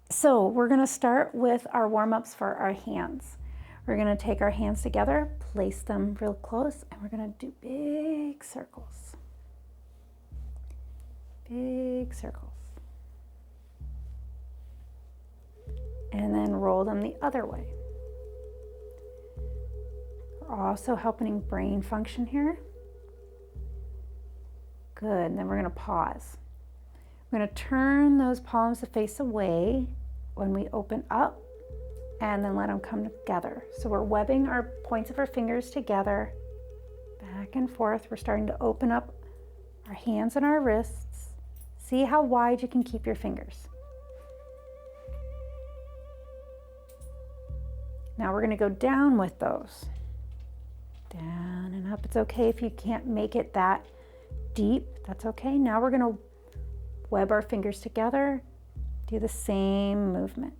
So we're gonna start with our warm-ups for our hands. We're gonna take our hands together, place them real close, and we're gonna do big circles. Big circles. And then roll them the other way. We're also helping brain function here. Good, and then we're gonna pause. We're gonna turn those palms to face away when we open up, and then let them come together. So we're webbing our points of our fingers together, back and forth. We're starting to open up our hands and our wrists. See how wide you can keep your fingers. Now we're gonna go down with those. Down and up. It's okay if you can't make it that deep, that's okay. Now we're gonna web our fingers together, do the same movement.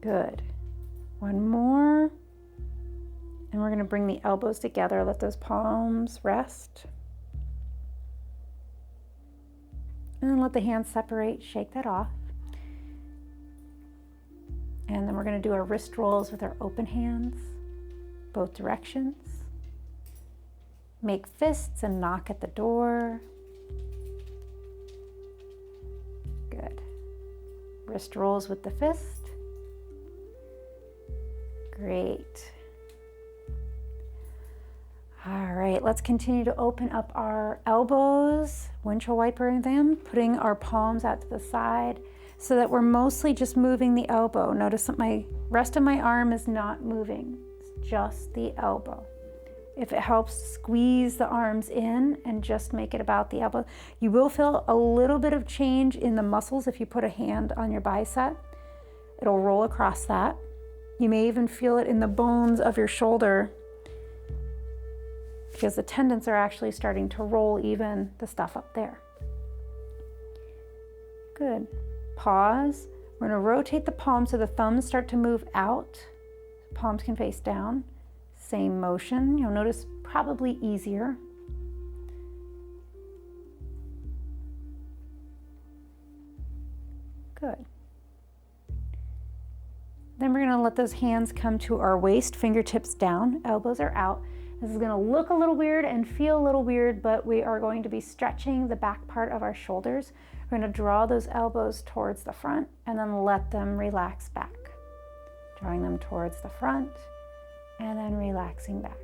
Good. One more. And we're gonna bring the elbows together, let those palms rest. And then let the hands separate, shake that off. And then we're gonna do our wrist rolls with our open hands, both directions. Make fists and knock at the door. Good. Wrist rolls with the fist. Great. All right, let's continue to open up our elbows, windshield wipering them, putting our palms out to the side so that we're mostly just moving the elbow. Notice that my rest of my arm is not moving, it's just the elbow. If it helps, squeeze the arms in and just make it about the elbow. You will feel a little bit of change in the muscles if you put a hand on your bicep. It'll roll across that. You may even feel it in the bones of your shoulder because the tendons are actually starting to roll even the stuff up there. Good. Pause. We're going to rotate the palms so the thumbs start to move out. Palms can face down. Same motion. You'll notice probably easier. Good. Then we're going to let those hands come to our waist, fingertips down, elbows are out. This is going to look a little weird and feel a little weird, but we are going to be stretching the back part of our shoulders. We're going to draw those elbows towards the front and then let them relax back. Drawing them towards the front and then relaxing back.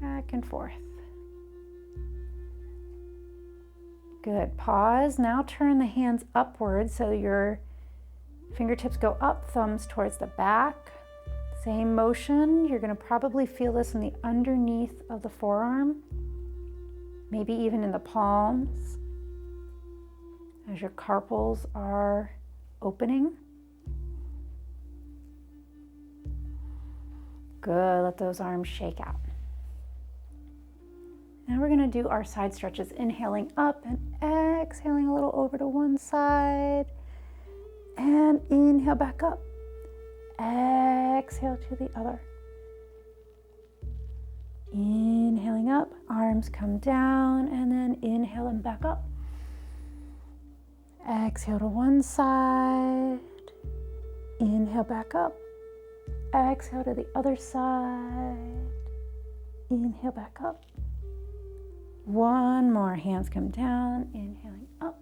Back and forth. Good. Pause. Now turn the hands upwards so your fingertips go up, thumbs towards the back. Same motion. You're going to probably feel this in the underneath of the forearm, maybe even in the palms as your carpals are opening. Good. Let those arms shake out. Now we're going to do our side stretches, inhaling up and exhaling a little over to one side. And inhale back up. Exhale to the other. Inhaling up, arms come down, and then inhale and back up. Exhale to one side. Inhale back up. Exhale to the other side. Inhale back up. One more, hands come down, inhaling up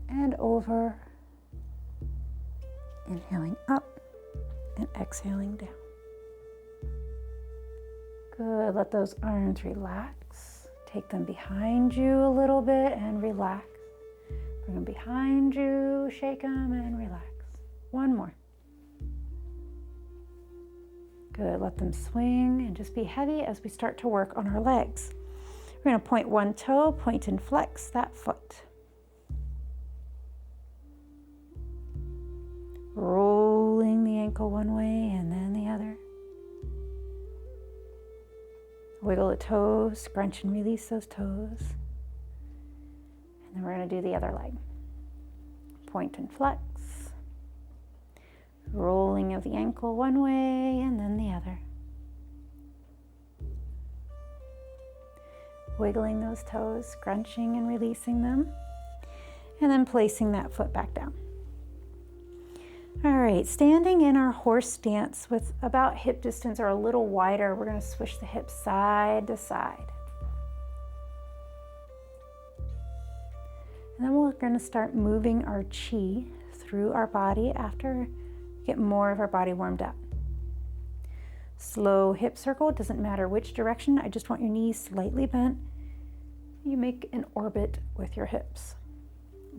and over. Inhaling up and exhaling down. Good, let those arms relax. Take them behind you a little bit and relax. Bring them behind you, shake them and relax. One more. Good, let them swing and just be heavy as we start to work on our legs. We're going to point one toe, point and flex that foot. Rolling the ankle one way and then the other. Wiggle the toes, scrunch and release those toes. And then we're going to do the other leg. Point and flex. Rolling of the ankle one way and then the other. Wiggling those toes, scrunching and releasing them, and then placing that foot back down. All right, standing in our horse stance with about hip distance or a little wider, we're going to swish the hips side to side. And then we're going to start moving our chi through our body after we get more of our body warmed up. Slow hip circle, doesn't matter which direction, I just want your knees slightly bent. You make an orbit with your hips.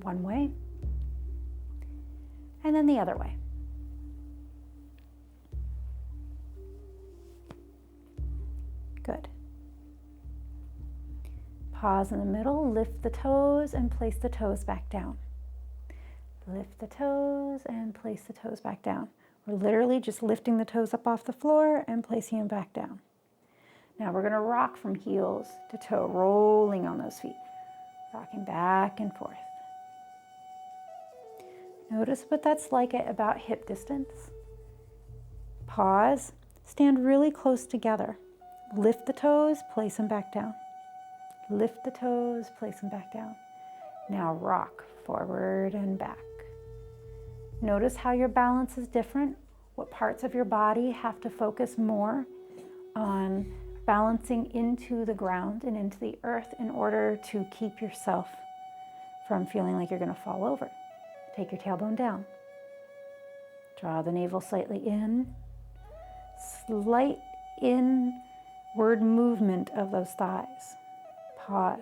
One way, and then the other way. Good. Pause in the middle, lift the toes and place the toes back down. Lift the toes and place the toes back down. We're literally just lifting the toes up off the floor and placing them back down. Now we're going to rock from heels to toe, rolling on those feet, rocking back and forth. Notice what that's like at about hip distance. Pause, stand really close together. Lift the toes, place them back down. Lift the toes, place them back down. Now rock forward and back. Notice how your balance is different, what parts of your body have to focus more on balancing into the ground and into the earth in order to keep yourself from feeling like you're going to fall over. Take your tailbone down. Draw the navel slightly in. Slight inward movement of those thighs. Pause.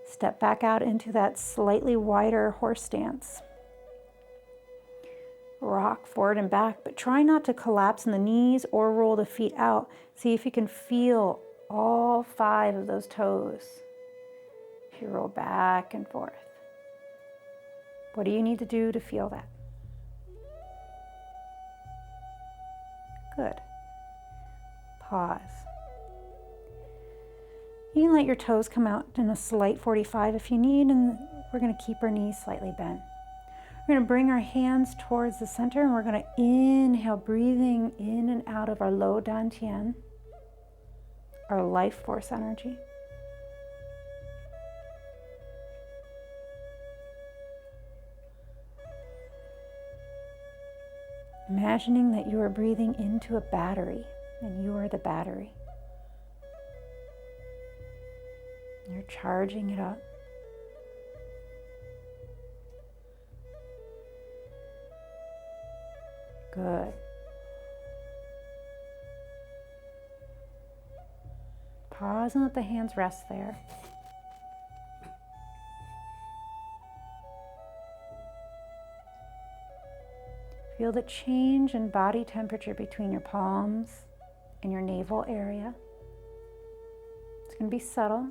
Step back out into that slightly wider horse stance. Rock forward and back, but try not to collapse in the knees or roll the feet out. See if you can feel all 5 of those toes. If you roll back and forth. What do you need to do to feel that? Good. Pause. You can let your toes come out in a slight 45 if you need, and we're going to keep our knees slightly bent. We're going to bring our hands towards the center, and we're going to inhale, breathing in and out of our low dantian, our life force energy. Imagining that you are breathing into a battery, and you are the battery. You're charging it up. Good. Pause and let the hands rest there. Feel the change in body temperature between your palms and your navel area. It's going to be subtle.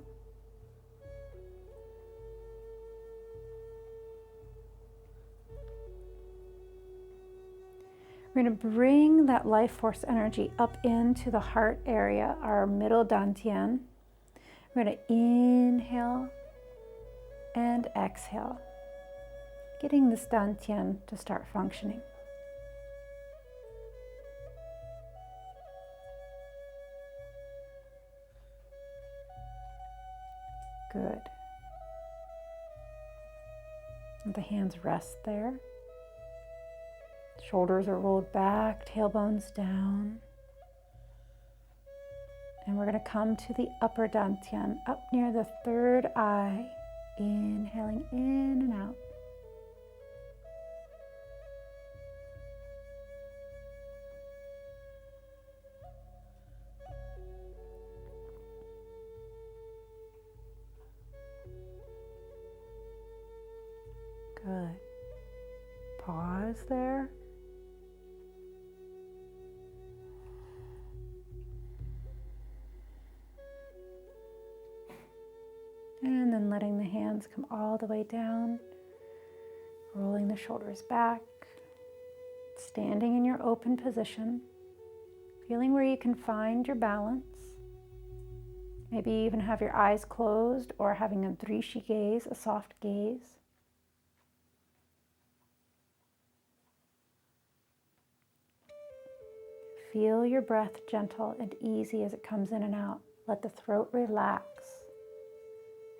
We're going to bring that life force energy up into the heart area, our middle dantian. We're going to inhale and exhale, getting this dantian to start functioning. Good. Let the hands rest there. Shoulders are rolled back, tailbones down. And we're going to come to the upper dantian, up near the third eye. Inhaling in and out. Good. Pause there. And then letting the hands come all the way down, rolling the shoulders back, standing in your open position, feeling where you can find your balance. Maybe even have your eyes closed or having a drishi gaze, a soft gaze. Feel your breath gentle and easy as it comes in and out, Let the throat relax,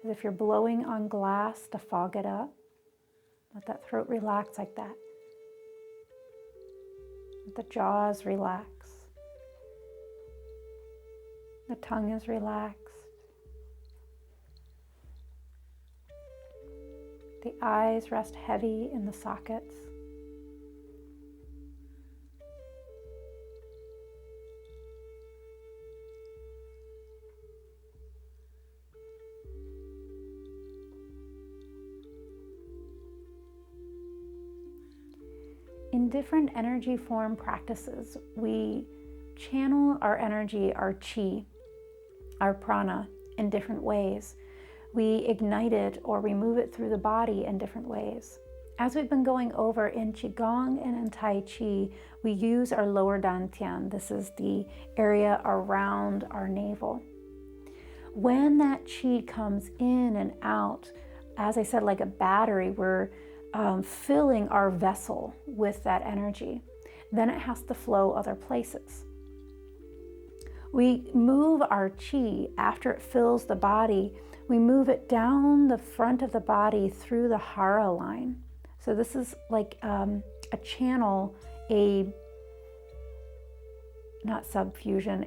as if you're blowing on glass to fog it up. Let that throat relax like that. Let the jaws relax. The tongue is relaxed. The eyes rest heavy in the sockets. In different energy form practices, we channel our energy, our chi, our prana in different ways. We ignite it or remove it through the body in different ways. As we've been going over in Qigong and in Tai Chi, we use our lower dantian. This is the area around our navel. When that chi comes in and out, as I said, like a battery, we're filling our vessel with that energy. Then it has to flow other places. We move our chi after it fills the body. We move it down the front of the body through the hara line. So this is like a channel, not subfusion,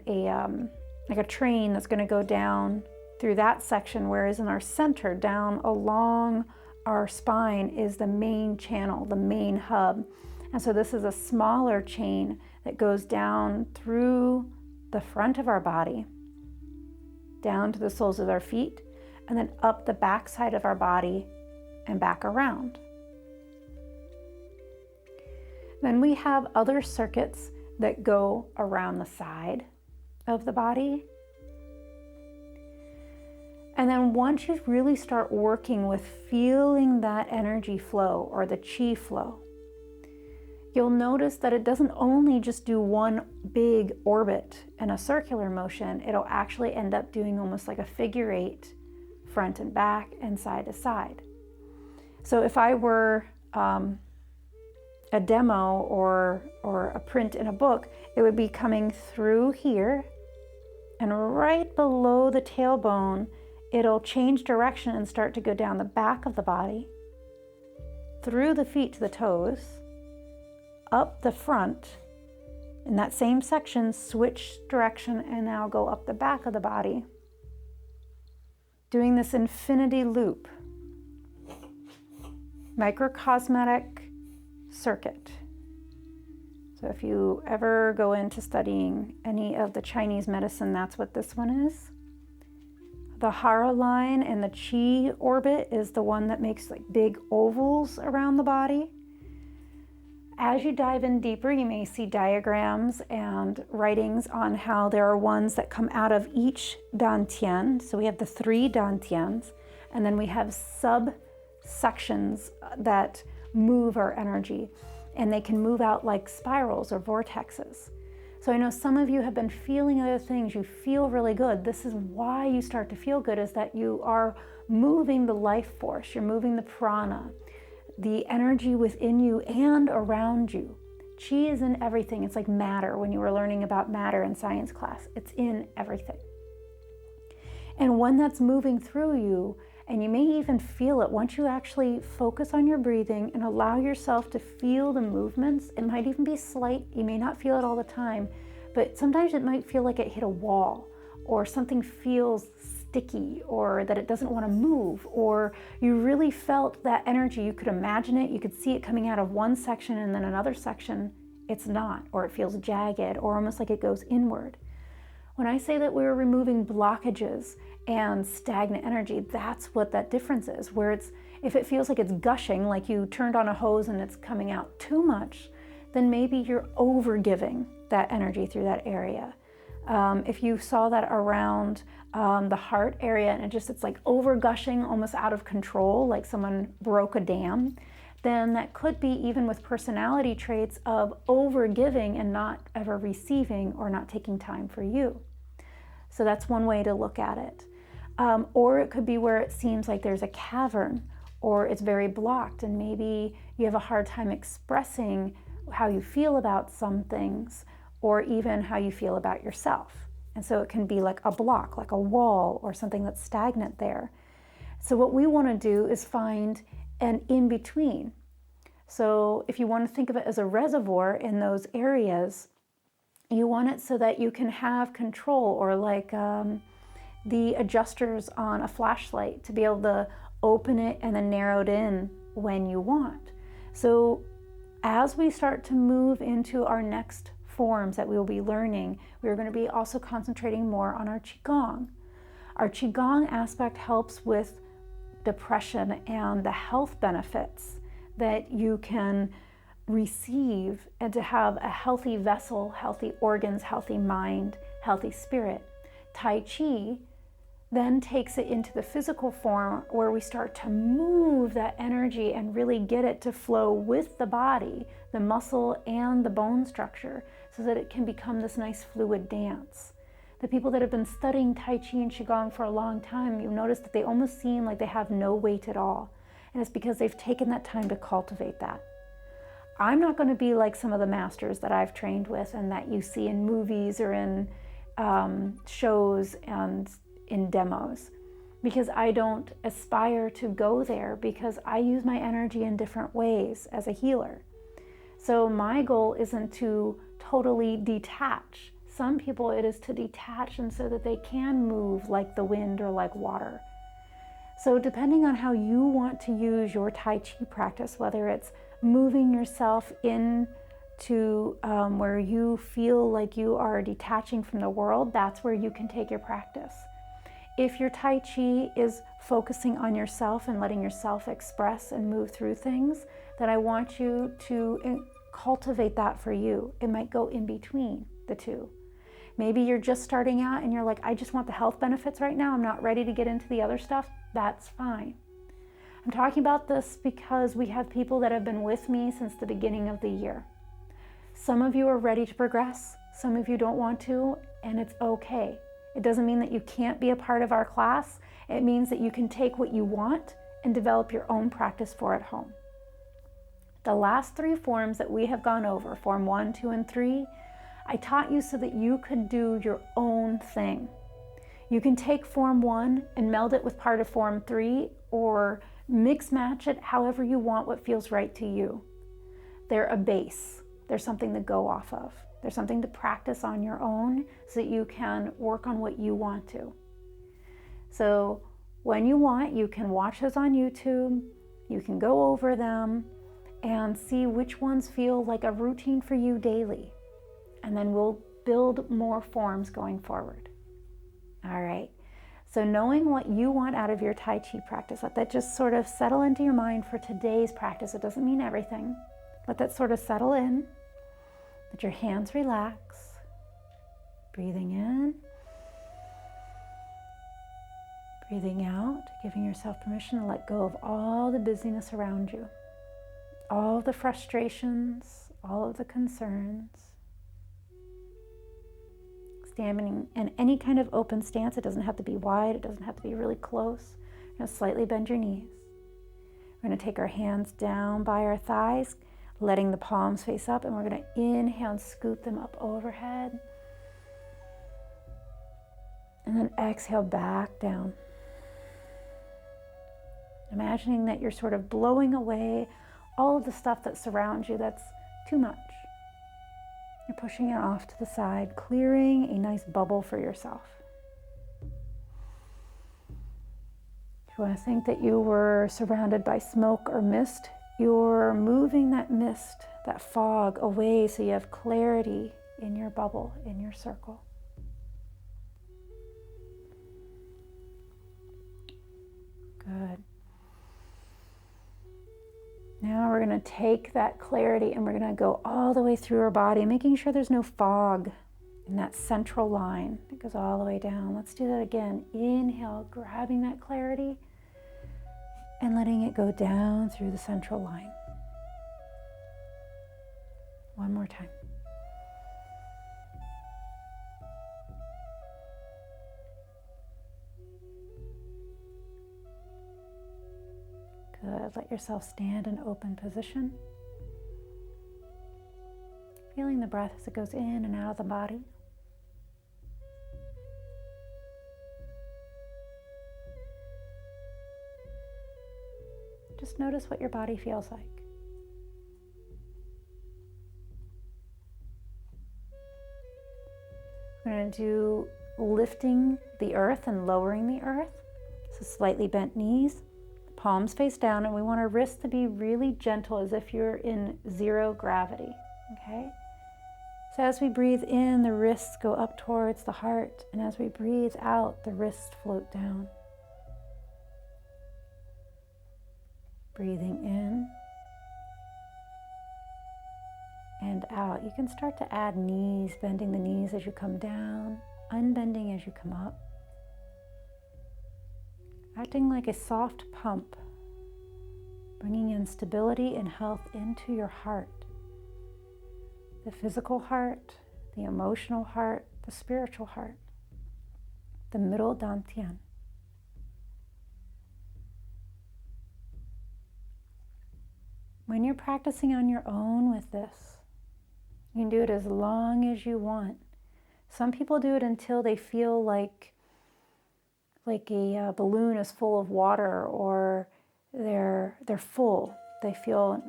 like a train that's going to go down through that section, whereas in our center, down along our spine is the main channel, the main hub. And so this is a smaller chain that goes down through the front of our body, down to the soles of our feet, and then up the back side of our body and back around. Then we have other circuits that go around the side of the body. And then once you really start working with feeling that energy flow or the chi flow, you'll notice that it doesn't only just do one big orbit in a circular motion, it'll actually end up doing almost like a figure eight, front and back and side to side. So if I were a demo or a print in a book, it would be coming through here, and right below the tailbone, it'll change direction and start to go down the back of the body, through the feet to the toes, up the front, in that same section, switch direction, and now go up the back of the body, doing this infinity loop, microcosmetic circuit. So if you ever go into studying any of the Chinese medicine, that's what this one is. The hara line and the chi orbit is the one that makes like big ovals around the body. As you dive in deeper, you may see diagrams and writings on how there are ones that come out of each dantian. So we have the 3 dantians, and then we have subsections that move our energy, and they can move out like spirals or vortexes. So I know some of you have been feeling other things. You feel really good. This is why you start to feel good, is that you are moving the life force. You're moving the prana, the energy within you and around you. Chi is in everything. It's like matter when you were learning about matter in science class. It's in everything. And when that's moving through you, and you may even feel it once you actually focus on your breathing and allow yourself to feel the movements. It might even be slight. You may not feel it all the time, but sometimes it might feel like it hit a wall, or something feels sticky, or that it doesn't want to move, or you really felt that energy. You could imagine it. You could see it coming out of one section, and then another section it's not, or it feels jagged, or almost like it goes inward. When I say that we're removing blockages and stagnant energy, that's what that difference is. Where it's, if it feels like it's gushing, like you turned on a hose and it's coming out too much, then maybe you're over giving that energy through that area. If you saw that around the heart area and it's like over gushing, almost out of control, like someone broke a dam, then that could be even with personality traits of over giving and not ever receiving, or not taking time for you. So that's one way to look at it. Or it could be where it seems like there's a cavern, or it's very blocked, and maybe you have a hard time expressing how you feel about some things, or even how you feel about yourself. And so it can be like a block, like a wall or something that's stagnant there. So what we want to do is find an in-between. So if you want to think of it as a reservoir in those areas, you want it so that you can have control, or like the adjusters on a flashlight, to be able to open it and then narrow it in when you want. So as we start to move into our next forms that we will be learning, we're going to be also concentrating more on our Qigong. Our Qigong aspect helps with depression and the health benefits that you can receive, and to have a healthy vessel, healthy organs, healthy mind, healthy spirit. Tai Chi then takes it into the physical form, where we start to move that energy and really get it to flow with the body, the muscle and the bone structure, so that it can become this nice fluid dance. The people that have been studying Tai Chi and QiGong for a long time, you notice that they almost seem like they have no weight at all. And it's because they've taken that time to cultivate that. I'm not going to be like some of the masters that I've trained with and that you see in movies or in shows and in demos, because I don't aspire to go there, because I use my energy in different ways as a healer. So my goal isn't to totally detach. Some people, it is to detach, and so that they can move like the wind or like water. So depending on how you want to use your Tai Chi practice, whether it's moving yourself into where you feel like you are detaching from the world, that's where you can take your practice. If your Tai Chi is focusing on yourself and letting yourself express and move through things, then I want you to cultivate that for you. It might go in between the two. Maybe you're just starting out and you're like, I just want the health benefits right now. I'm not ready to get into the other stuff. That's fine. I'm talking about this because we have people that have been with me since the beginning of the year. Some of you are ready to progress. Some of you don't want to, and it's okay. It doesn't mean that you can't be a part of our class. It means that you can take what you want and develop your own practice for at home. The last 3 forms that we have gone over, Form 1, 2, and 3, I taught you so that you could do your own thing. You can take Form 1 and meld it with part of Form 3, or mix match it however you want, what feels right to you. They're a base. They're something to go off of. There's something to practice on your own so that you can work on what you want to. So when you want, you can watch those on YouTube. You can go over them and see which ones feel like a routine for you daily. And then we'll build more forms going forward. All right. So knowing what you want out of your Tai Chi practice, let that just sort of settle into your mind for today's practice. It doesn't mean everything. Let that sort of settle in. Let your hands relax. Breathing in. Breathing out, giving yourself permission to let go of all the busyness around you. All of the frustrations, all of the concerns. Standing in any kind of open stance. It doesn't have to be wide. It doesn't have to be really close. You're going to slightly bend your knees. We're going to take our hands down by our thighs, letting the palms face up, and we're going to inhale and scoop them up overhead. And then exhale back down. Imagining that you're sort of blowing away all of the stuff that surrounds you that's too much. You're pushing it off to the side, clearing a nice bubble for yourself. If you want to think that you were surrounded by smoke or mist, you're moving that mist, that fog away so you have clarity in your bubble, in your circle. Good. Now we're going to take that clarity and we're going to go all the way through our body, making sure there's no fog in that central line. It goes all the way down. Let's do that again. Inhale, grabbing that clarity and letting it go down through the central line. One more time. Good. Let yourself stand in open position. Feeling the breath as it goes in and out of the body. Just notice what your body feels like. We're going to do lifting the earth and lowering the earth. So slightly bent knees, palms face down, and we want our wrists to be really gentle as if you're in zero gravity, okay? So as we breathe in, the wrists go up towards the heart, and as we breathe out, the wrists float down. Breathing in and out. You can start to add knees, bending the knees as you come down, unbending as you come up. Acting like a soft pump, bringing in stability and health into your heart. The physical heart, the emotional heart, the spiritual heart. The middle dantian. When you're practicing on your own with this, you can do it as long as you want. Some people do it until they feel like a balloon is full of water, or they're full. They feel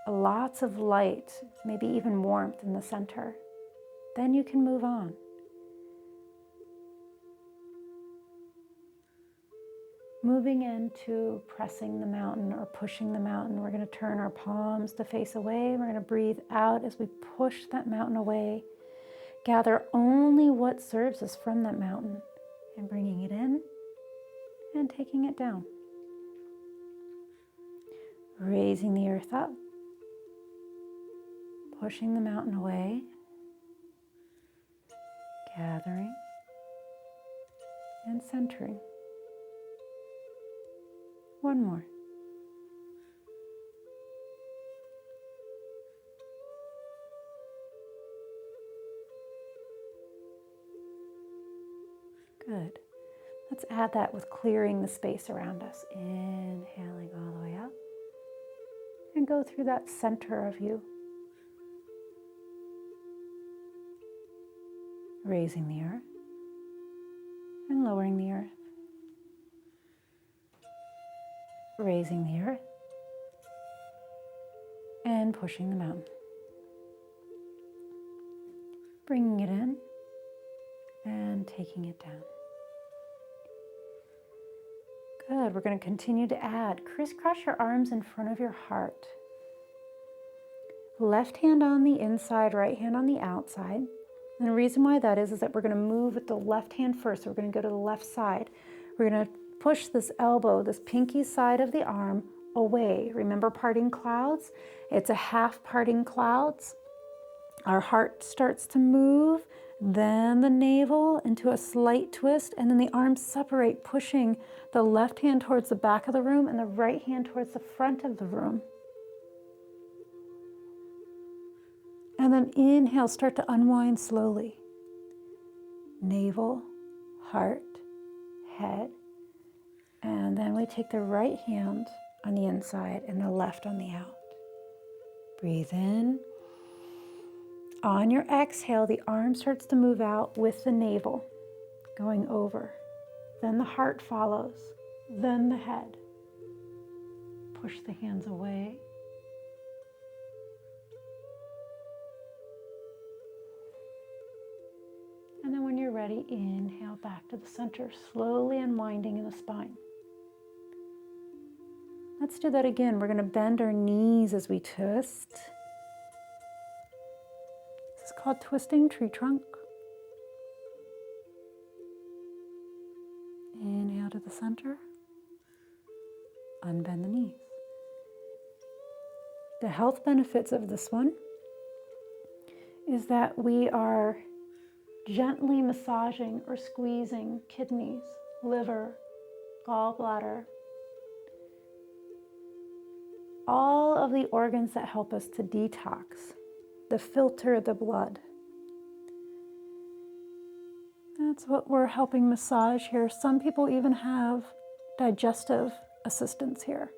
lots of light, maybe even warmth in the center. Then you can move on. Moving into pressing the mountain or pushing the mountain, we're going to turn our palms to face away. We're going to breathe out as we push that mountain away. Gather only what serves us from that mountain and bringing it in and taking it down. Raising the earth up, pushing the mountain away, gathering and centering. One more. Good. Let's add that with clearing the space around us. Inhaling all the way up. And go through that center of you. Raising the earth and lowering the earth. Raising the earth and pushing the mountain. Bringing it in and taking it down. Good. We're going to continue to add. Crisscross your arms in front of your heart. Left hand on the inside, right hand on the outside. And the reason why that is that we're going to move with the left hand first. So we're going to go to the left side. We're going to push this elbow, this pinky side of the arm away. Remember parting clouds? It's a half parting clouds. Our heart starts to move, then the navel into a slight twist, and then the arms separate, pushing the left hand towards the back of the room and the right hand towards the front of the room. And then inhale, start to unwind slowly. Navel, heart, head. And then we take the right hand on the inside and the left on the out. Breathe in. On your exhale, the arm starts to move out with the navel, going over. Then the heart follows, then the head. Push the hands away. And then when you're ready, inhale back to the center, slowly unwinding in the spine. Let's do that again. We're going to bend our knees as we twist. This is called twisting tree trunk. Inhale to the center. Unbend the knees. The health benefits of this one is that we are gently massaging or squeezing kidneys, liver, gallbladder, all of the organs that help us to detox, the filter the blood. That's what we're helping massage here. Some people even have digestive assistance here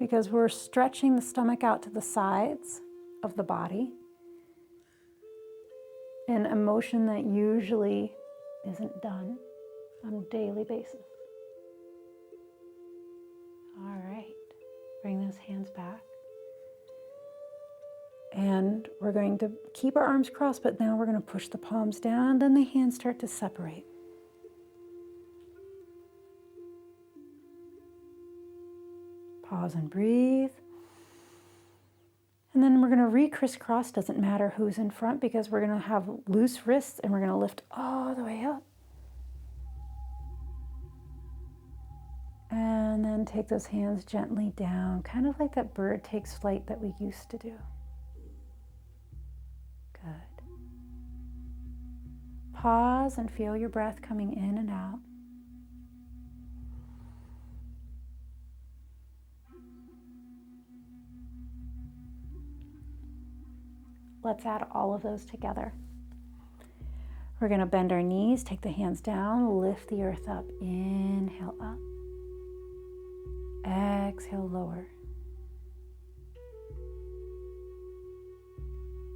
because we're stretching the stomach out to the sides of the body, an emotion that usually isn't done on a daily basis. All right. Bring those hands back. And we're going to keep our arms crossed, but now we're going to push the palms down, then the hands start to separate. Pause and breathe. And then we're going to re-crisscross, doesn't matter who's in front, because we're going to have loose wrists and we're going to lift all the way up. And then take those hands gently down, kind of like that bird takes flight that we used to do. Good. Pause and feel your breath coming in and out. Let's add all of those together. We're going to bend our knees, take the hands down, lift the earth up. Inhale up. Exhale, lower.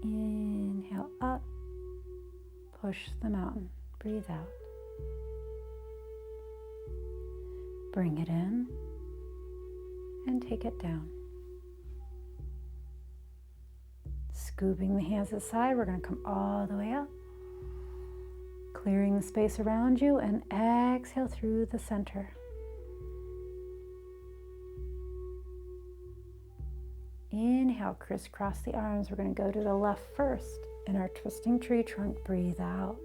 Inhale up. Push the mountain. Breathe out. Bring it in and take it down. Scooping the hands aside, we're going to come all the way up. Clearing the space around you and exhale through the center. Inhale, crisscross the arms. We're going to go to the left first. In our twisting tree trunk, breathe out.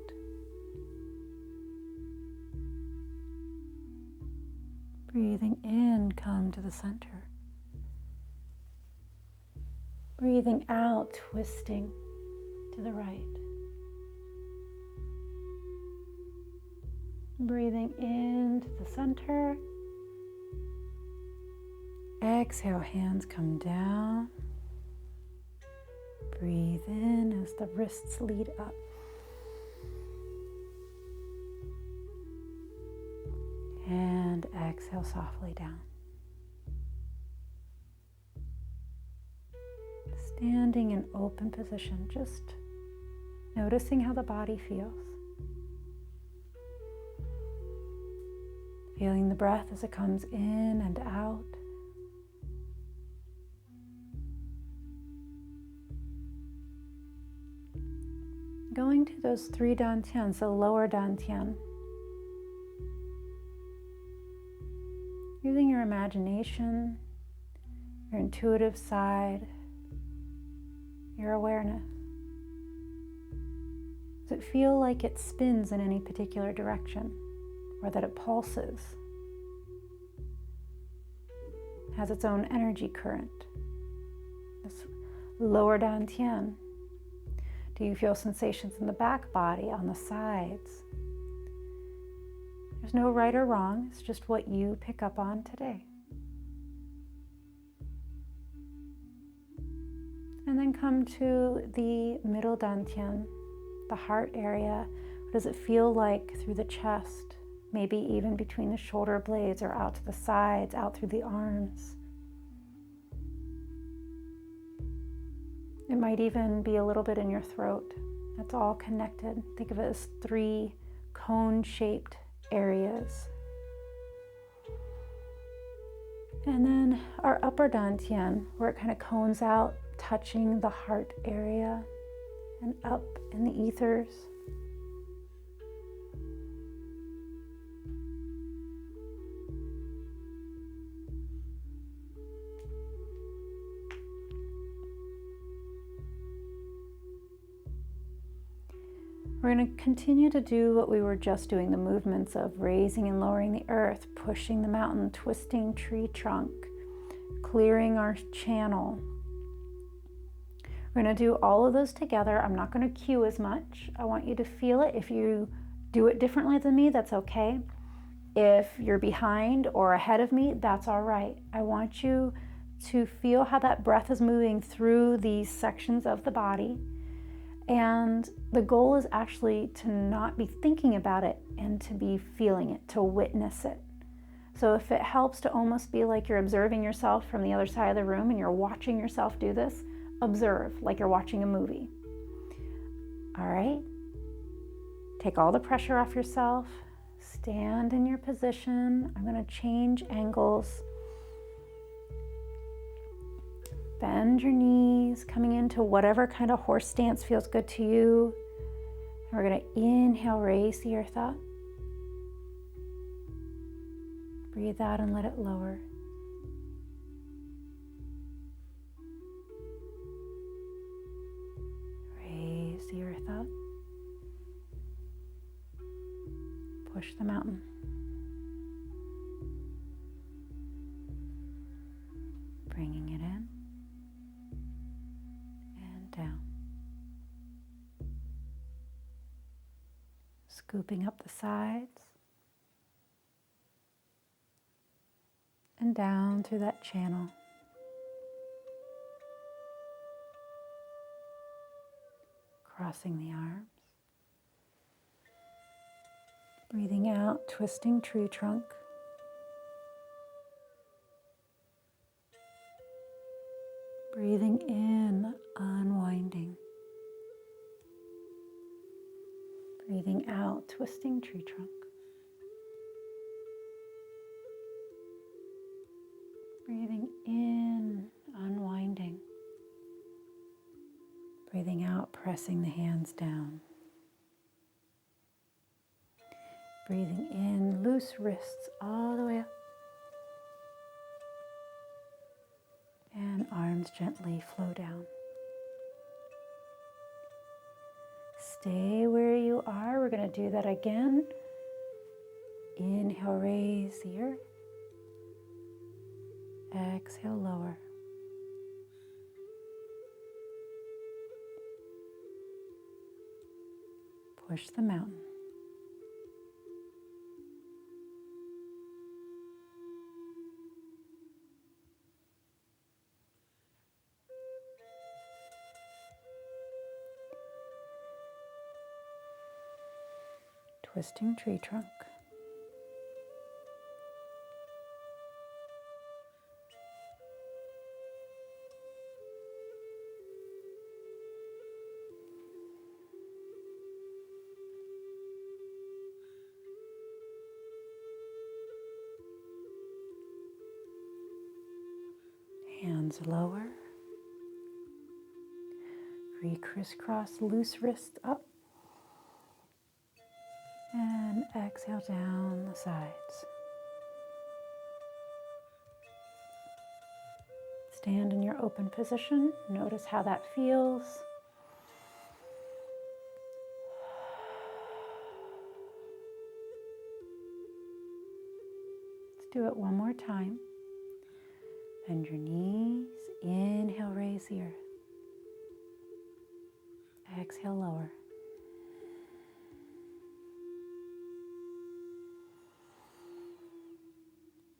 Breathing in, come to the center. Breathing out, twisting to the right. Breathing into the center. Exhale, hands come down. Breathe in as the wrists lead up. And exhale softly down. Standing in open position, just noticing how the body feels. Feeling the breath as it comes in and out. Going to those 3 dantians, the lower dantian. Using your imagination, your intuitive side, your awareness. Does it feel like it spins in any particular direction, or that it pulses? Has its own energy current. This lower dantian. Do you feel sensations in the back body, on the sides? There's no right or wrong, it's just what you pick up on today. And then come to the middle dantian, the heart area. What does it feel like through the chest? Maybe even between the shoulder blades or out to the sides, out through the arms. It might even be a little bit in your throat. That's all connected. Think of it as 3 cone-shaped areas. And then our upper dantian, where it kind of cones out, touching the heart area and up in the ethers. We're going to continue to do what we were just doing, the movements of raising and lowering the earth, pushing the mountain, twisting tree trunk, clearing our channel. We're going to do all of those together. I'm not going to cue as much. I want you to feel it. If you do it differently than me, that's okay. If you're behind or ahead of me, that's all right. I want you to feel how that breath is moving through these sections of the body. And the goal is actually to not be thinking about it and to be feeling it, to witness it. So if it helps to almost be like you're observing yourself from the other side of the room and you're watching yourself do this, observe like you're watching a movie. All right? Take all the pressure off yourself. Stand in your position. I'm going to change angles. Bend your knees, coming into whatever kind of horse stance feels good to you. And we're going to inhale, raise the earth up. Breathe out and let it lower. Raise the earth up. Push the mountain. Bringing it in and down. Scooping up the sides and down through that channel. Crossing the arms. Breathing out, twisting tree trunk. Breathing in, unwinding. Breathing out, twisting tree trunk. Breathing in, unwinding. Breathing out, pressing the hands down. Breathing in, loose wrists all the way up. And arms gently flow down. Stay where you are. We're going to do that again. Inhale, raise the earth. Exhale, lower. Push the mountain. Twisting tree trunk. Hands lower. Crisscross loose wrists up. And exhale down the sides. Stand in your open position. Notice how that feels. Let's do it one more time. Bend your knees. Inhale, raise the earth. Exhale, lower.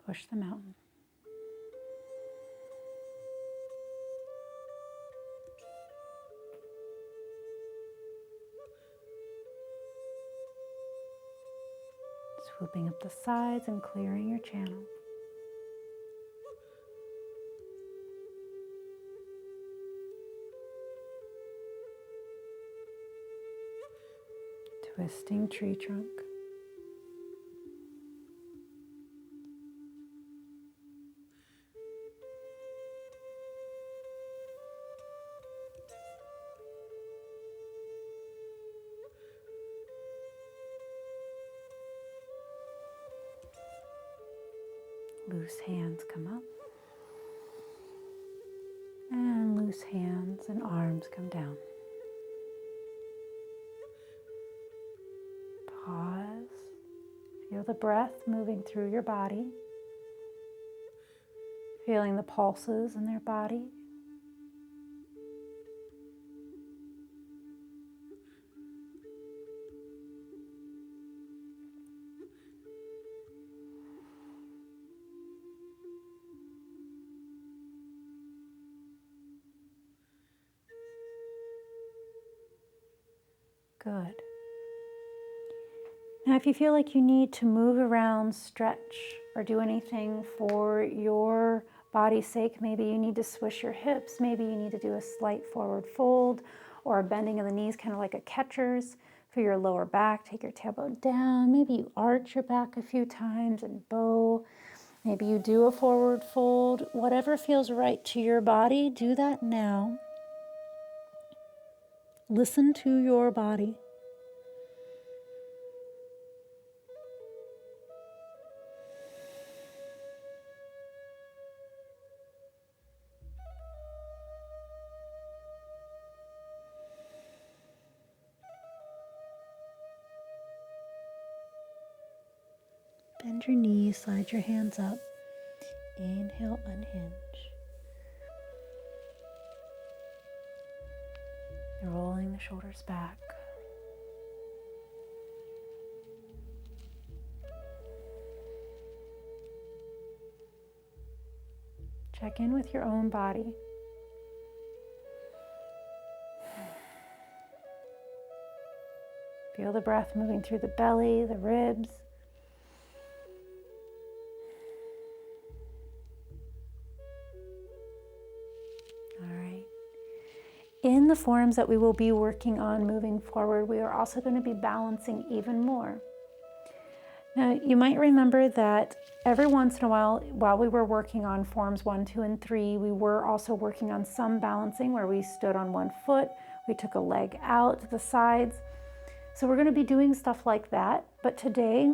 Push the mountain. Swooping up the sides and clearing your channel. Twisting tree trunk. Loose hands come up. And loose hands and arms come down. Pause. Feel the breath moving through your body. Feeling the pulses in their body. Good. Now, if you feel like you need to move around, stretch, or do anything for your body's sake, maybe you need to swish your hips, maybe you need to do a slight forward fold or a bending of the knees, kind of like a catcher's for your lower back. Take your tailbone down. Maybe you arch your back a few times and bow. Maybe you do a forward fold. Whatever feels right to your body, do that now. Listen to your body. Bend your knees, slide your hands up. Inhale, unhinge. Rolling the shoulders back. Check in with your own body. Feel the breath moving through the belly, the ribs. All right. In the forms that we will be working on moving forward, we are also going to be balancing even more. Now, you might remember that every once in a while we were working on forms 1, 2, and 3, we were also working on some balancing where we stood on one foot, we took a leg out to the sides. So we're going to be doing stuff like that, but today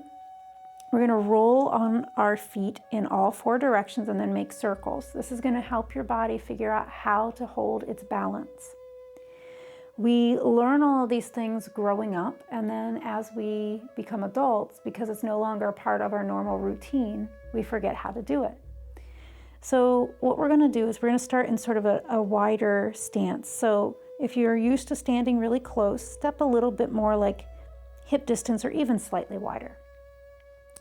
we're going to roll on our feet in all 4 directions and then make circles. This is going to help your body figure out how to hold its balance. We learn all of these things growing up, and then as we become adults, because it's no longer a part of our normal routine, we forget how to do it. So what we're going to do is we're going to start in sort of a wider stance. So if you're used to standing really close, step a little bit more, like hip distance or even slightly wider.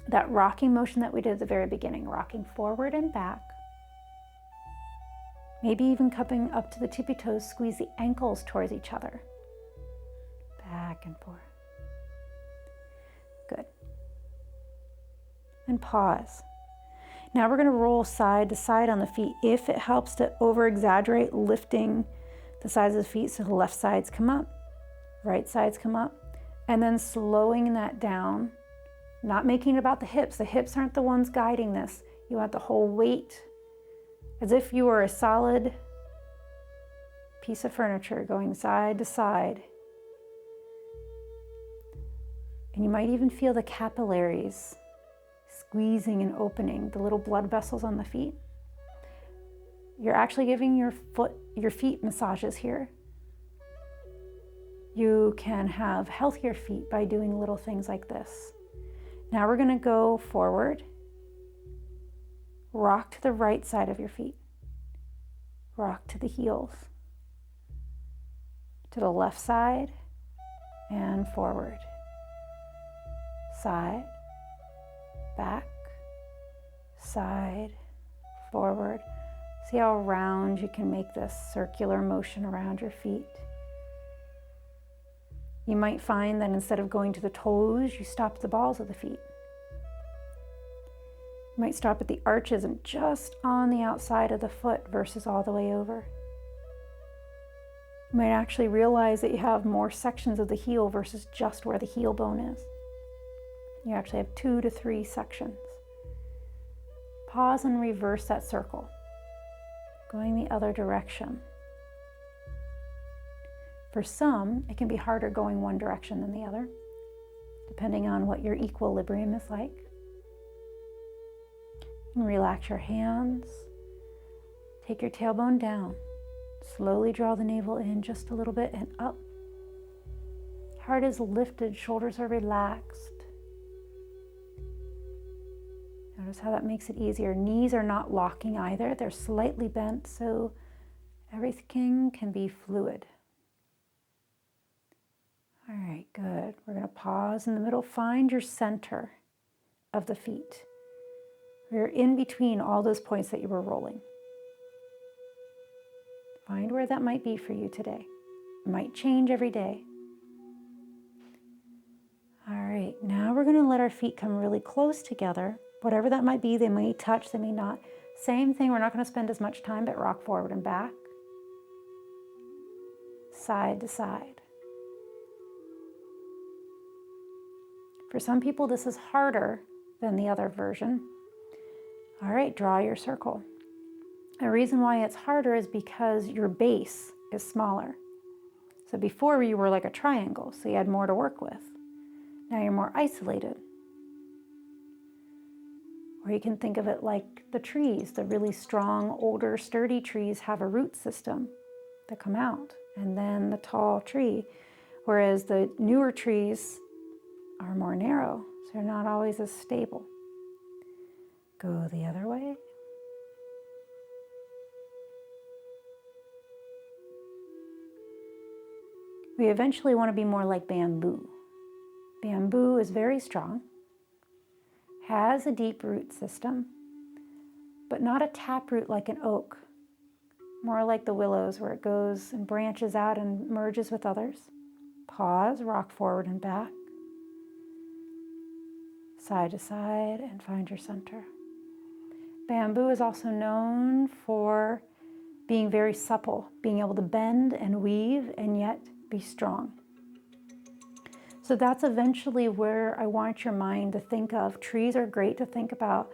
That rocking motion that we did at the very beginning, rocking forward and back. Maybe even coming up to the tippy toes, squeeze the ankles towards each other. Back and forth. Good. And pause. Now we're going to roll side to side on the feet. If it helps to over-exaggerate lifting the sides of the feet so the left sides come up, right sides come up, and then slowing that down, not making it about the hips. The hips aren't the ones guiding this. You want the whole weight, as if you were a solid piece of furniture going side to side. And you might even feel the capillaries squeezing and opening, the little blood vessels on the feet. You're actually giving your feet massages here. You can have healthier feet by doing little things like this. Now we're going to go forward. Rock to the right side of your feet. Rock to the heels. To the left side and forward. Side, back, side, forward. See how round you can make this circular motion around your feet. You might find that instead of going to the toes, you stop at the balls of the feet. You might stop at the arches and just on the outside of the foot versus all the way over. You might actually realize that you have more sections of the heel versus just where the heel bone is. You actually have 2 to 3 sections. Pause and reverse that circle, going the other direction. For some, it can be harder going one direction than the other, depending on what your equilibrium is like. And relax your hands. Take your tailbone down. Slowly draw the navel in just a little bit and up. Heart is lifted, shoulders are relaxed. Notice how that makes it easier. Knees are not locking either. They're slightly bent, so everything can be fluid. All right, good. We're going to pause in the middle. Find your center of the feet. We're in between all those points that you were rolling. Find where that might be for you today. It might change every day. All right, now we're going to let our feet come really close together. Whatever that might be, they may touch, they may not. Same thing, we're not going to spend as much time, but rock forward and back. Side to side. For some people, this is harder than the other version. All right, draw your circle. The reason why it's harder is because your base is smaller. So before you were like a triangle, so you had more to work with. Now you're more isolated. Or you can think of it like the trees. The really strong, older, sturdy trees have a root system that come out, and then the tall tree. Whereas the newer trees are more narrow, so they're not always as stable. Go the other way. We eventually want to be more like bamboo. Bamboo is very strong, has a deep root system, but not a taproot like an oak. More like the willows where it goes and branches out and merges with others. Pause, rock forward and back, side to side, and find your center. Bamboo is also known for being very supple, being able to bend and weave and yet be strong. So that's eventually where I want your mind to think of. Trees are great to think about,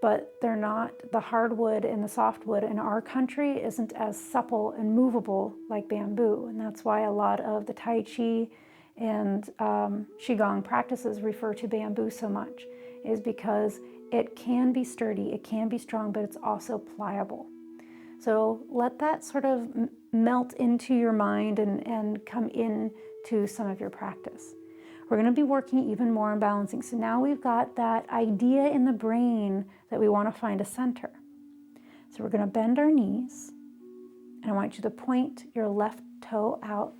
but they're not, the hardwood and the softwood in our country isn't as supple and movable like bamboo. And that's why a lot of the Tai Chi and QiGong practices refer to bamboo so much, is because it can be sturdy, it can be strong, but it's also pliable. So let that sort of melt into your mind and come into some of your practice. We're going to be working even more on balancing. So now we've got that idea in the brain that we want to find a center. So we're going to bend our knees, and I want you to point your left toe out.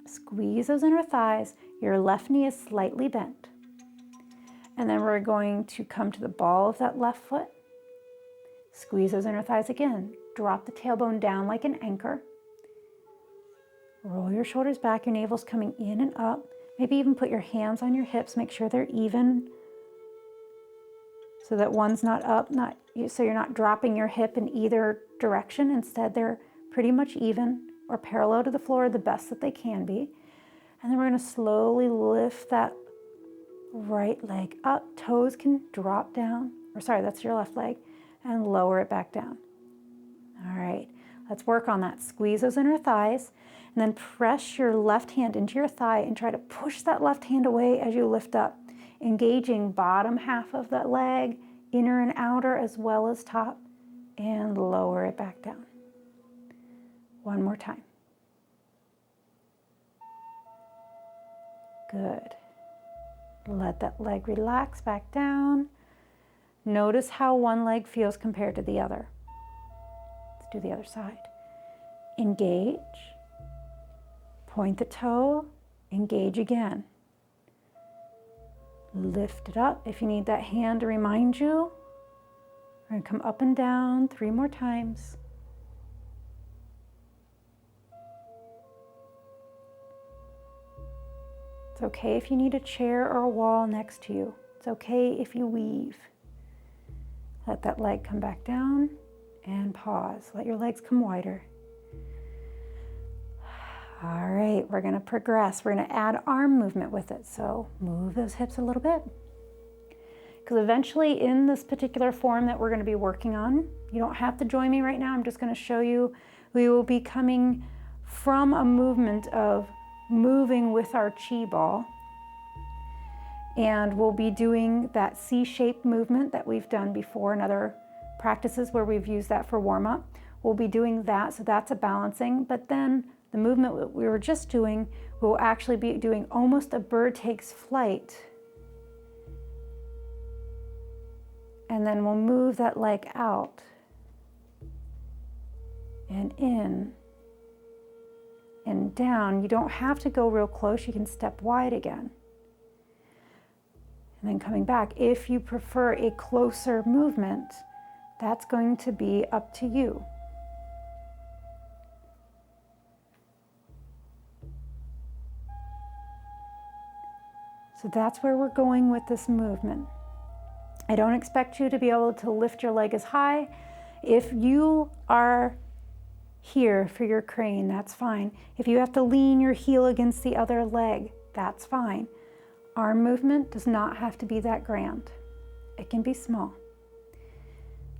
Squeeze those inner thighs. Your left knee is slightly bent. And then we're going to come to the ball of that left foot. Squeeze those inner thighs again. Drop the tailbone down like an anchor. Roll your shoulders back, your navel's coming in and up. Maybe even put your hands on your hips, make sure they're even so that one's not up, so you're not dropping your hip in either direction. Instead, they're pretty much even or parallel to the floor the best that they can be. And then we're going to slowly lift that right leg up. Toes can drop down, or sorry, that's your left leg, and lower it back down. All right, let's work on that. Squeeze those inner thighs. And then press your left hand into your thigh and try to push that left hand away as you lift up, engaging bottom half of that leg, inner and outer as well as top, and lower it back down. One more time. Good. Let that leg relax back down. Notice how one leg feels compared to the other. Let's do the other side. Engage. Point the toe, engage again. Lift it up. If you need that hand to remind you, we're going to come up and down 3 more times. It's okay if you need a chair or a wall next to you. It's okay if you weave. Let that leg come back down and pause. Let your legs come wider. All right, we're going to progress. We're going to add arm movement with it. So move those hips a little bit. Because eventually in this particular form that we're going to be working on, you don't have to join me right now. I'm just going to show you. We will be coming from a movement of moving with our chi ball. And we'll be doing that C-shaped movement that we've done before in other practices where we've used that for warm-up. We'll be doing that, so that's a balancing. But then the movement we were just doing, we'll actually be doing almost a bird takes flight. And then we'll move that leg out and in and down. You don't have to go real close. You can step wide again. And then coming back. If you prefer a closer movement, that's going to be up to you. So that's where we're going with this movement. I don't expect you to be able to lift your leg as high. If you are here for your crane, that's fine. If you have to lean your heel against the other leg, that's fine. Arm movement does not have to be that grand. It can be small.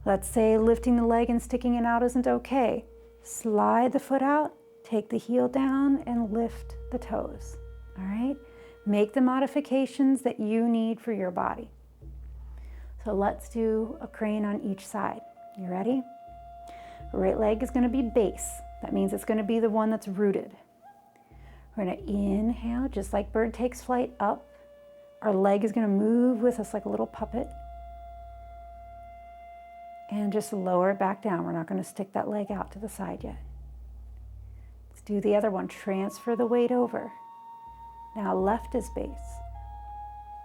Let's say lifting the leg and sticking it out isn't okay. Slide the foot out, take the heel down, and lift the toes. All right? Make the modifications that you need for your body. So let's do a crane on each side. You ready? Right leg is going to be base. That means it's going to be the one that's rooted. We're going to inhale, just like bird takes flight, up. Our leg is going to move with us like a little puppet. And just lower it back down. We're not going to stick that leg out to the side yet. Let's do the other one. Transfer the weight over. Now left is base.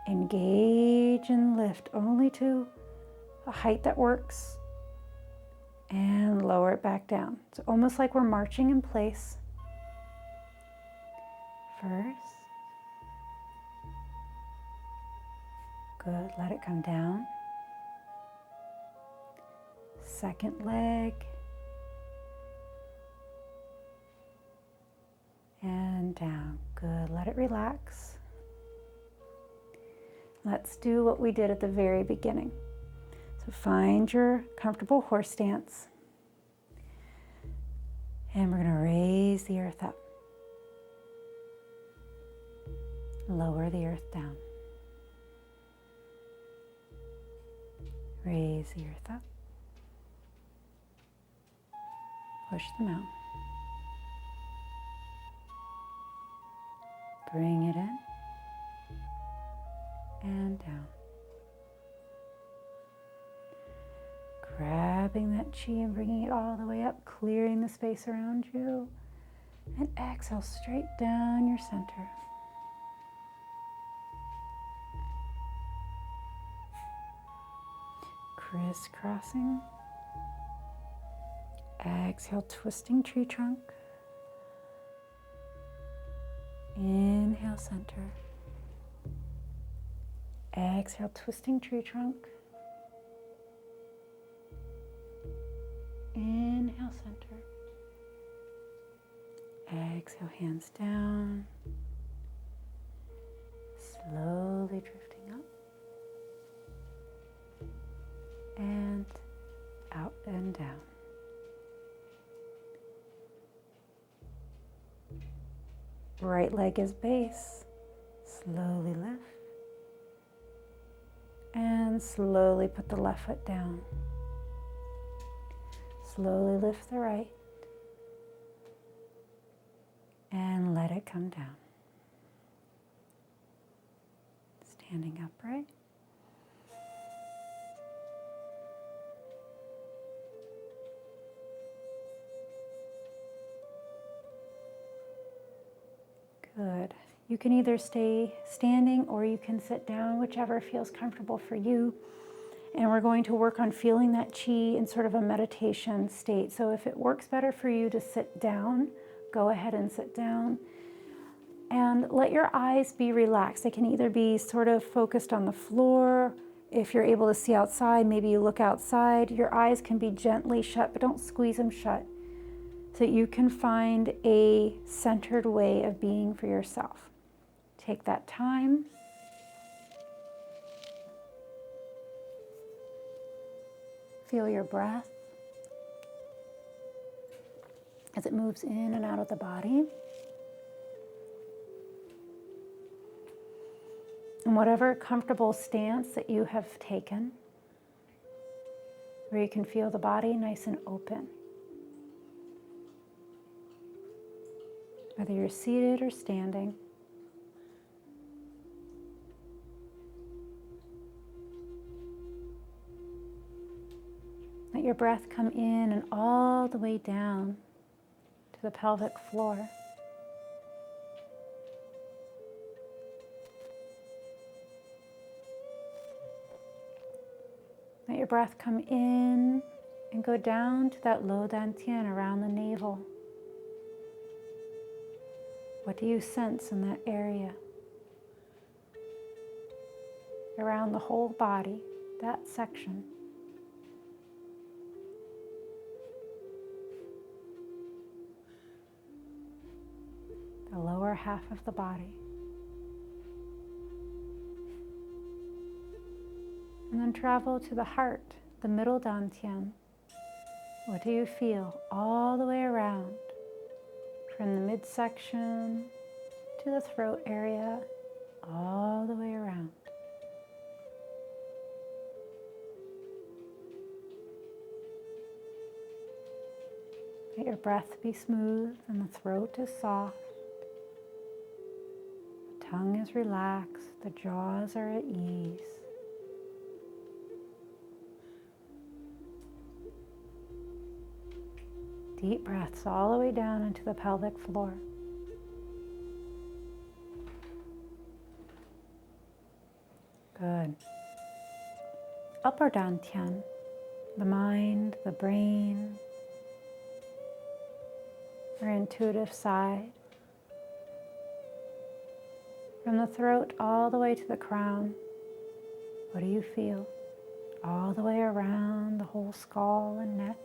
Engage and lift only to a height that works. And lower it back down. It's almost like we're marching in place. First. Good. Let it come down. Second leg. And down. Good. Let it relax. Let's do what we did at the very beginning. So find your comfortable horse stance. And we're going to raise the earth up. Lower the earth down. Raise the earth up. Push them out. Bring it in and down. Grabbing that chi and bringing it all the way up, clearing the space around you. And exhale straight down your center. Crisscrossing. Exhale, twisting tree trunk. Inhale, center. Exhale, twisting tree trunk. Inhale, center. Exhale, hands down. Slowly drifting up. And out and down. Right leg is base. Slowly lift. And slowly put the left foot down. Slowly lift the right. And let it come down. Standing upright. Good. You can either stay standing or you can sit down, whichever feels comfortable for you. And we're going to work on feeling that chi in sort of a meditation state. So if it works better for you to sit down, go ahead and sit down. And let your eyes be relaxed. They can either be sort of focused on the floor. If you're able to see outside, maybe you look outside. Your eyes can be gently shut, but don't squeeze them shut. So you can find a centered way of being for yourself. Take that time. Feel your breath as it moves in and out of the body. And whatever comfortable stance that you have taken, where you can feel the body nice and open. Whether you're seated or standing. Let your breath come in and all the way down to the pelvic floor. Let your breath come in and go down to that low dantian around the navel. What do you sense in that area? Around the whole body, that section. The lower half of the body. And then and travel to the heart, the middle dantian. What do you feel all the way around, from the midsection to the throat area, all the way around? Let your breath be smooth and the throat is soft. The tongue is relaxed, the jaws are at ease. Deep breaths all the way down into the pelvic floor. Good. Upper dantian, the mind, the brain, our intuitive side. From the throat all the way to the crown, what do you feel? All the way around the whole skull and neck.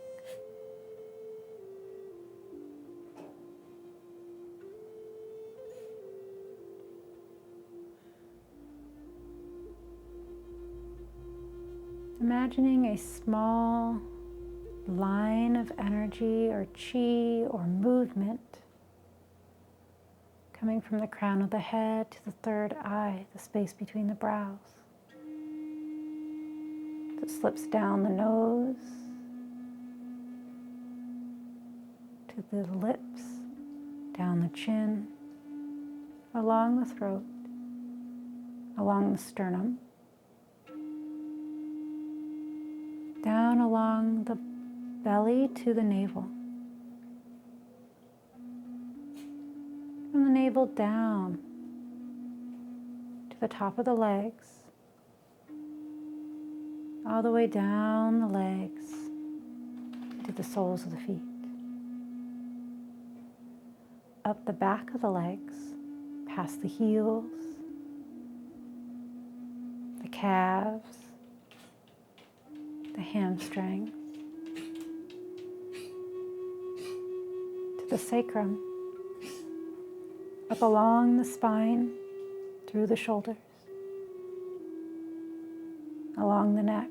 Imagining a small line of energy or chi or movement coming from the crown of the head to the third eye, the space between the brows. That slips down the nose to the lips, down the chin, along the throat, along the sternum, down along the belly to the navel. From the navel down to the top of the legs, all the way down the legs to the soles of the feet. Up the back of the legs, past the heels, the calves, the hamstrings, to the sacrum, up along the spine, through the shoulders, along the neck,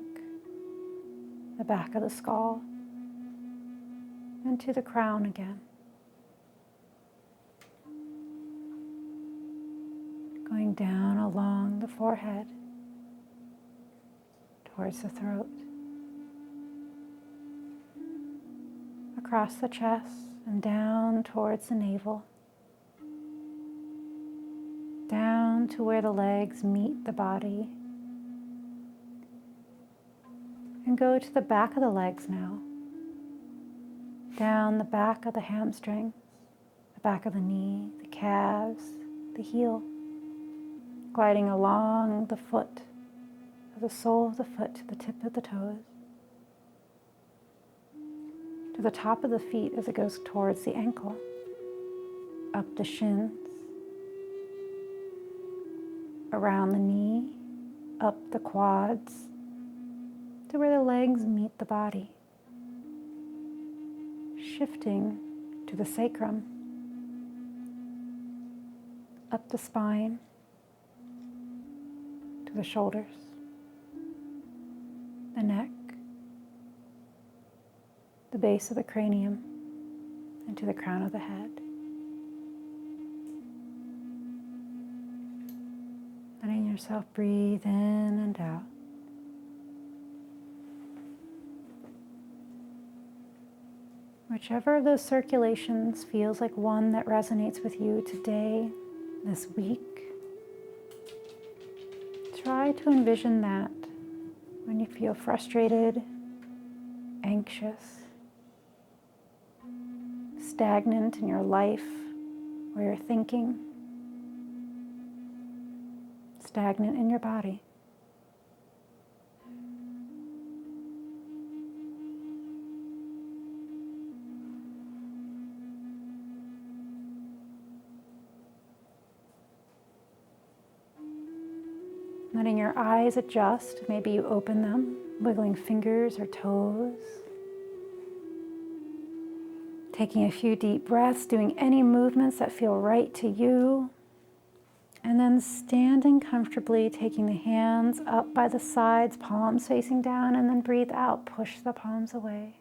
the back of the skull, and to the crown again. Going down along the forehead, towards the throat, across the chest and down towards the navel, down to where the legs meet the body, and go to the back of the legs now, down the back of the hamstrings, the back of the knee, the calves, the heel, gliding along the foot, the sole of the foot to the tip of the toes, to the top of the feet as it goes towards the ankle, up the shins, around the knee, up the quads, to where the legs meet the body, shifting to the sacrum, up the spine, to the shoulders, the neck, the base of the cranium, and to the crown of the head. Letting yourself breathe in and out. Whichever of those circulations feels like one that resonates with you today, this week, try to envision that when you feel frustrated, anxious, stagnant in your life or your thinking, stagnant in your body. Letting your eyes adjust, maybe you open them, wiggling fingers or toes. Taking a few deep breaths, doing any movements that feel right to you. And then standing comfortably, taking the hands up by the sides, palms facing down, and then breathe out, push the palms away,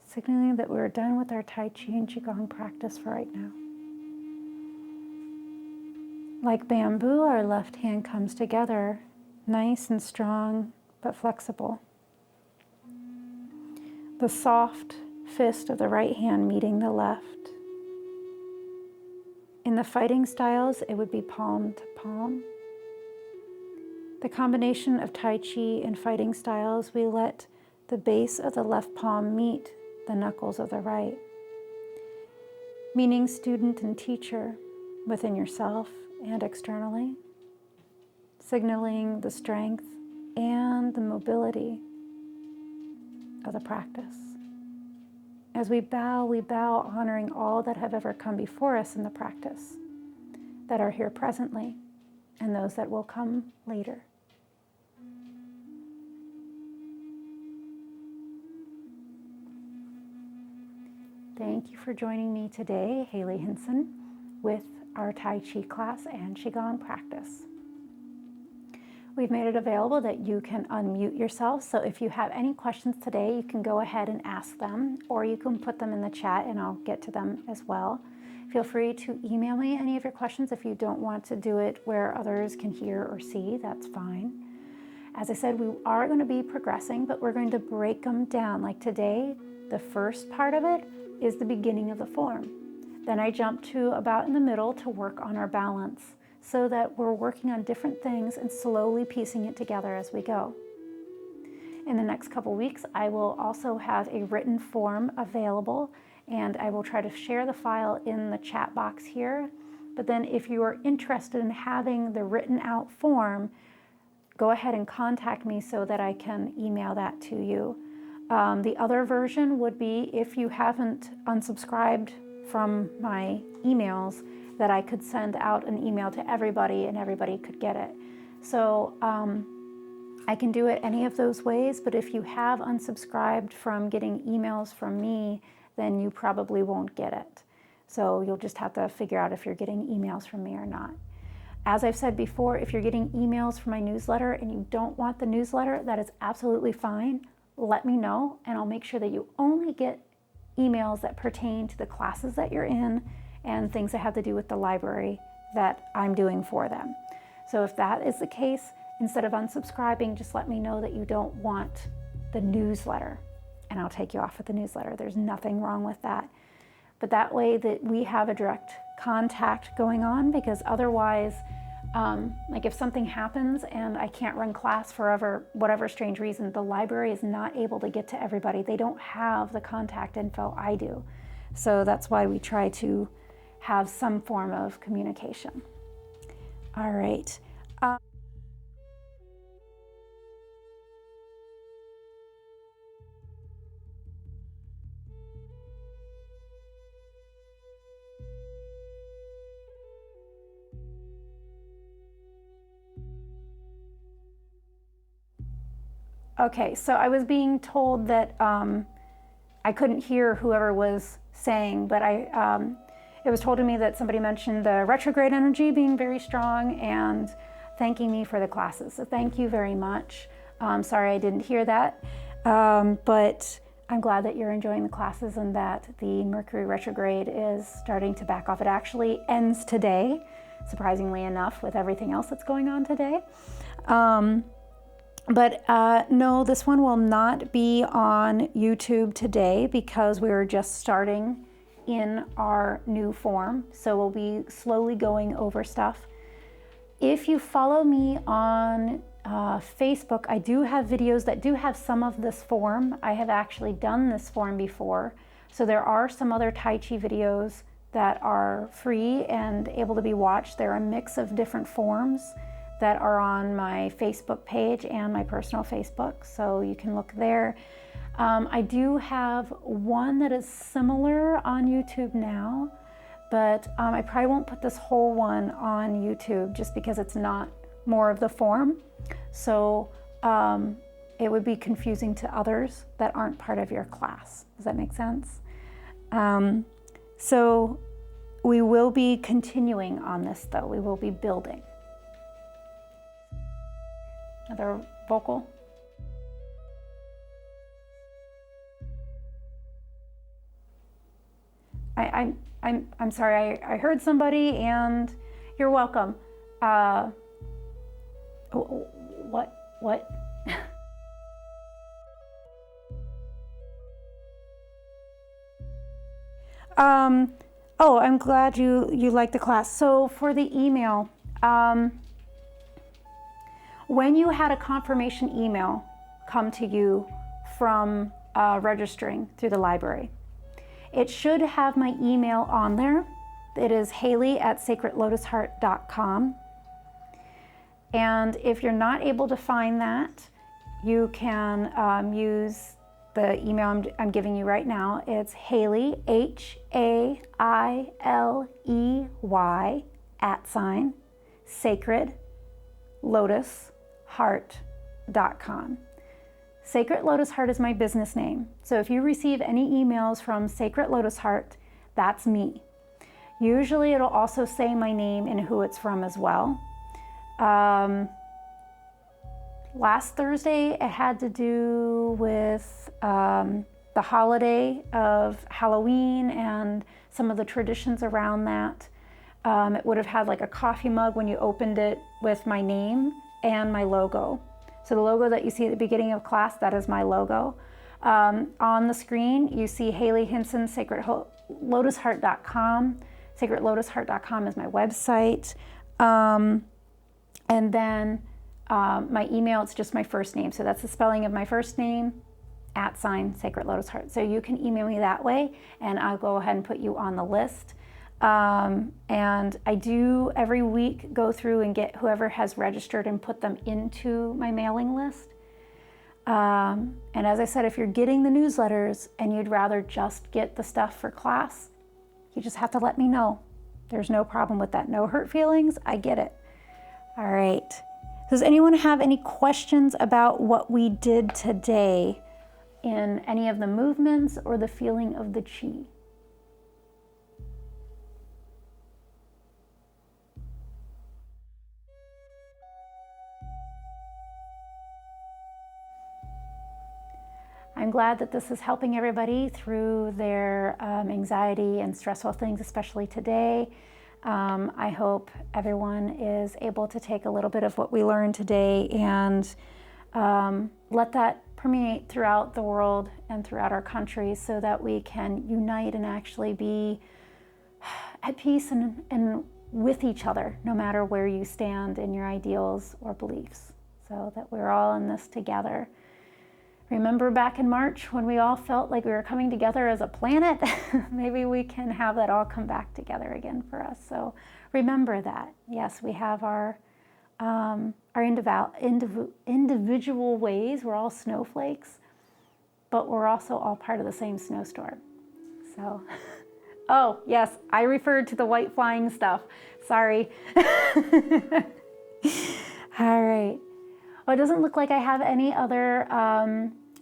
signaling that we're done with our Tai Chi and QiGong practice for right now. Like bamboo, our left hand comes together, nice and strong, but flexible. The soft fist of the right hand meeting the left. In the fighting styles, it would be palm to palm. The combination of Tai Chi and fighting styles, we let the base of the left palm meet the knuckles of the right. Meaning student and teacher within yourself and externally, signaling the strength and the mobility of the practice. As we bow honoring all that have ever come before us in the practice, that are here presently, and those that will come later. Thank you for joining me today, Haley Hinson, with our Tai Chi class and Qigong practice. We've made it available that you can unmute yourself, so if you have any questions today, you can go ahead and ask them, or you can put them in the chat and I'll get to them as well. Feel free to email me any of your questions if you don't want to do it where others can hear or see, that's fine. As I said, we are going to be progressing, but we're going to break them down. Like today, the first part of it is the beginning of the form. Then I jump to about in the middle to work on our balance so that we're working on different things and slowly piecing it together as we go. In the next couple weeks, I will also have a written form available, and I will try to share the file in the chat box here. But then if you are interested in having the written out form, go ahead and contact me so that I can email that to you. The other version would be if you haven't unsubscribed from my emails, that I could send out an email to everybody and everybody could get it. So I can do it any of those ways, but if you have unsubscribed from getting emails from me, then you probably won't get it. So you'll just have to figure out if you're getting emails from me or not. As I've said before, if you're getting emails from my newsletter and you don't want the newsletter, that is absolutely fine. Let me know and I'll make sure that you only get emails that pertain to the classes that you're in and things that have to do with the library that I'm doing for them. So if that is the case, instead of unsubscribing, just let me know that you don't want the newsletter and I'll take you off with the newsletter. There's nothing wrong with that. But that way that we have a direct contact going on, because otherwise, like if something happens and I can't run class for whatever strange reason, the library is not able to get to everybody. They don't have the contact info I do. So that's why we try to have some form of communication. All right. Okay, so I was being told that I couldn't hear whoever was saying, but it was told to me that somebody mentioned the retrograde energy being very strong and thanking me for the classes. So thank you very much. Sorry I didn't hear that, but I'm glad that you're enjoying the classes and that the Mercury retrograde is starting to back off. It actually ends today, surprisingly enough, with everything else that's going on today. But no, this one will not be on YouTube today because we were just starting in our new form. So we'll be slowly going over stuff. If you follow me on Facebook, I do have videos that do have some of this form. I have actually done this form before. So there are some other Tai Chi videos that are free and able to be watched. They're a mix of different forms that are on my Facebook page and my personal Facebook, so you can look there. I do have one that is similar on YouTube now, but I probably won't put this whole one on YouTube just because it's not more of the form. So it would be confusing to others that aren't part of your class. Does that make sense? So We will be continuing on this though. We will be building. Another vocal. I'm sorry, I heard somebody, and you're welcome. What? Oh, I'm glad you liked the class. So for the email, when you had a confirmation email come to you from registering through the library, it should have my email on there. It is Haley@sacredlotusheart.com. And if you're not able to find that, you can use the email I'm giving you right now. It's Haley, Hailey, @sacredlotusheart.com. Sacred Lotus Heart is my business name. So if you receive any emails from Sacred Lotus Heart, that's me. Usually it'll also say my name and who it's from as well. Last Thursday, it had to do with the holiday of Halloween and some of the traditions around that. It would have had like a coffee mug when you opened it with my name and my logo. So the logo that you see at the beginning of class, that is my logo. On the screen, you see Haley Hinson, sacredlotusheart.com. Sacredlotusheart.com is my website. And then my email, it's just my first name. So that's the spelling of my first name, @Sacred Lotus Heart. So you can email me that way, and I'll go ahead and put you on the list. And I do every week go through and get whoever has registered and put them into my mailing list. And as I said, if you're getting the newsletters and you'd rather just get the stuff for class, you just have to let me know. There's no problem with that. No hurt feelings. I get it. All right. Does anyone have any questions about what we did today in any of the movements or the feeling of the chi? I'm glad that this is helping everybody through their anxiety and stressful things, especially today. I hope everyone is able to take a little bit of what we learned today and let that permeate throughout the world and throughout our country so that we can unite and actually be at peace and with each other, no matter where you stand in your ideals or beliefs, so that we're all in this together. Remember back in March when we all felt like we were coming together as a planet? Maybe we can have that all come back together again for us. So remember that. Yes, we have our individual ways. We're all snowflakes, but we're also all part of the same snowstorm. So, oh, yes, I referred to the white flying stuff. Sorry. All right. Well, it doesn't look like I have any other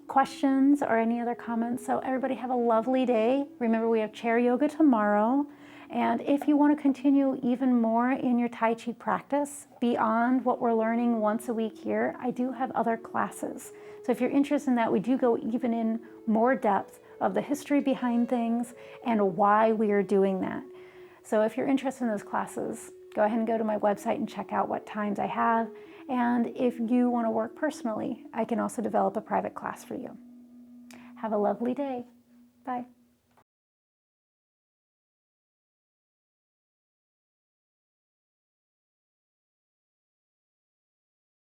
questions or any other comments. So everybody have a lovely day. Remember, we have chair yoga tomorrow. And if you want to continue even more in your Tai Chi practice beyond what we're learning once a week here, I do have other classes. So if you're interested in that, we do go even in more depth of the history behind things and why we are doing that. So if you're interested in those classes, go ahead and go to my website and check out what times I have. And if you want to work personally, I can also develop a private class for you. Have a lovely day. Bye.